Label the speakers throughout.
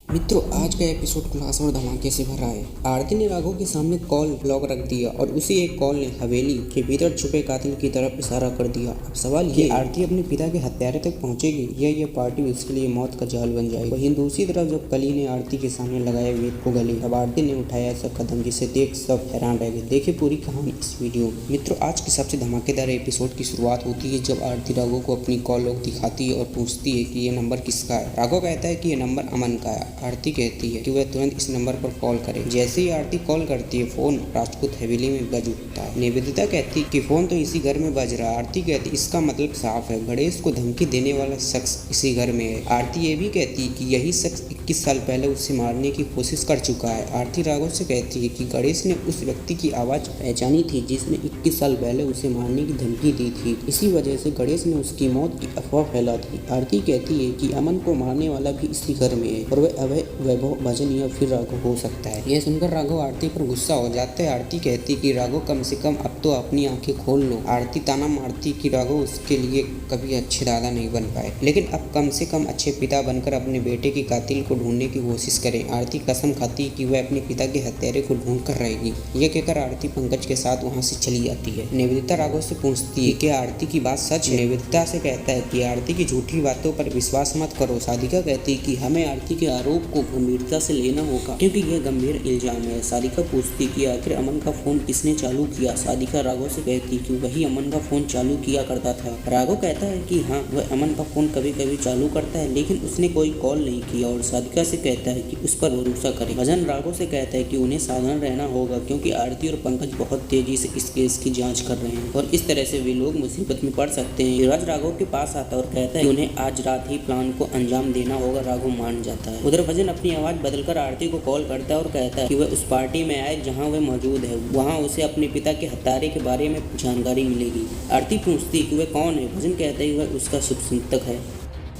Speaker 1: मित्रों, आज का एपिसोड क्लास और धमाके से भरा है। आरती ने राघव के सामने कॉल लॉग रख दिया और उसी एक कॉल ने हवेली के भीतर छुपे कातिल की तरफ इशारा कर दिया। अब सवाल ये, आरती अपने पिता के हत्यारे तक पहुंचेगी या ये पार्टी उसके लिए मौत का जाल बन जाएगी। वहीं दूसरी तरफ जब कली ने आरती के सामने लगाया वेद को गले, अब आरती ने उठाया ऐसा कदम जिसे देख सब हैरान रह गए। देखिए पूरी कहानी इस वीडियो में। मित्रों, आज की सबसे धमाकेदार एपिसोड की शुरुआत होती है जब आरती राघव को अपनी कॉल लॉग दिखाती है और पूछती है कि ये नंबर किसका है। राघव कहता है कि ये नंबर अमन का है। आरती कहती है कि वह तुरंत इस नंबर पर कॉल करे। जैसे ही आरती कॉल करती है, फोन राजपूत हवेली में बज उठता है। निवेदिता कहती कि फोन तो इसी घर में बज रहा है। आरती कहती इसका मतलब साफ है, गणेश को धमकी देने वाला शख्स इसी घर में है। आरती ये भी कहती कि यही शख्स 21 साल पहले उसे मारने की कोशिश कर चुका है। आरती राघव से कहती है कि गणेश ने उस व्यक्ति की आवाज पहचानी थी जिसने 21 साल पहले उसे मारने की धमकी दी थी। इसी वजह से गणेश ने उसकी मौत की अफवाह फैला थी। आरती कहती है कि अमन को मारने वाला भी इसी घर में है और वह वैभव भजन या फिर राघव हो सकता है। यह सुनकर राघव आरती पर गुस्सा हो जाता है। आरती कहती कि राघव कम से कम अब तो अपनी आंखें खोल लो। आरती ताना मारती कि राघव उसके लिए कभी अच्छे दादा नहीं बन पाए, लेकिन अब कम से कम अच्छे पिता बनकर अपने बेटे के कातिल को ढूंढने की कोशिश करें। आरती कसम खाती कि वह अपने पिता के हत्यारे को ढूंढ कर रहेगी। यह कहकर आरती पंकज के साथ वहाँ से चली जाती है। निवेदिता राघव से पूछती है कि आरती की बात सच है। निवेदिता से कहता है कि आरती की झूठी बातों पर विश्वास मत करो। साधिका कहती कि हमें आरती के आरोप को गंभीरता से लेना होगा क्योंकि यह गंभीर इल्जाम है। साधिका पूछती कि आखिर अमन का फोन किसने चालू किया। साधिका राघव से कहती कि वही अमन का फोन चालू किया करता था। राघव कहता है कि हाँ, वह अमन का फोन कभी कभी चालू करता है लेकिन उसने कोई कॉल नहीं किया और साधिका से कहता है कि उस पर भरोसा करें। भजन राघव से कहता है कि उन्हें सावधान रहना होगा क्योंकि आरती और पंकज बहुत तेजी से इस केस की जाँच कर रहे हैं और इस तरह से वे लोग मुसीबत में पड़ सकते हैं। युवराज राघव के पास आता है और कहता है कि उन्हें आज रात ही प्लान को अंजाम देना होगा। राघव मान जाता है। उधर भजन अपनी आवाज बदलकर आरती को कॉल करता है और कहता है कि वह उस पार्टी में आए जहां वह मौजूद है। वहां उसे अपने पिता के हत्यारे के बारे में जानकारी मिलेगी। आरती पूछती कि वह कौन है। भजन कहता है कि वह उसका शुभचिंतक है।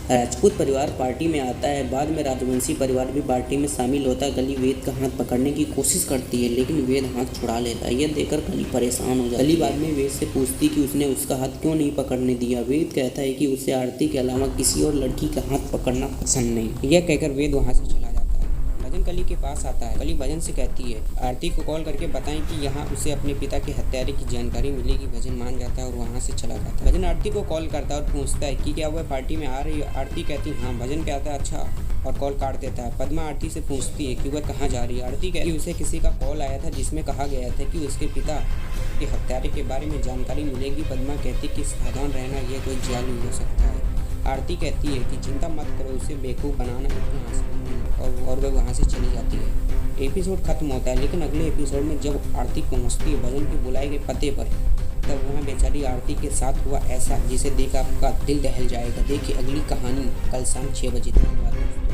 Speaker 1: राजपूत परिवार पार्टी में आता है। बाद में राजवंशी परिवार भी पार्टी में शामिल होता है। कली वेद का हाथ पकड़ने की कोशिश करती है लेकिन वेद हाथ छुड़ा लेता है। यह देखकर कली परेशान हो जाती है। कली बाद में वेद से पूछती कि उसने उसका हाथ क्यों नहीं पकड़ने दिया। वेद कहता है कि उसे आरती के अलावा किसी और लड़की का हाथ पकड़ना पसंद नहीं। यह कहकर वेद वहाँ से चला जाता है। भजन कली के पास आता है। कली भजन से कहती है आरती को कॉल करके बताएं कि यहाँ उसे अपने पिता के हत्यारे की जानकारी मिलेगी। भजन मान जाता है और वहाँ से चला जाता है। भजन आरती को कॉल करता है और पूछता है कि क्या वह पार्टी में आ रही है। आरती कहती हाँ। भजन कहता है अच्छा और कॉल काट देता है। पद्मा आरती से पूछती है कि वह कहाँ जा रही है। आरती कहती है उसे किसी का कॉल आया था जिसमें कहा गया था कि उसके पिता के हत्यारे के बारे में जानकारी मिलेगी। पद्मा कहती कि सावधान रहना, यह कोई जाल हो सकता है। आरती कहती है कि चिंता मत करो, उसे बेवकूफ़ बनाना इतना आसान नहीं और वह वहाँ से चली जाती है। एपिसोड खत्म होता है लेकिन अगले एपिसोड में जब आरती पहुँचती है भजन के बुलाए गए पते पर, तब वहाँ बेचारी आरती के साथ हुआ ऐसा जिसे देख आपका दिल दहल जाएगा। देखिए अगली कहानी कल शाम 6 बजे। धन्यवाद।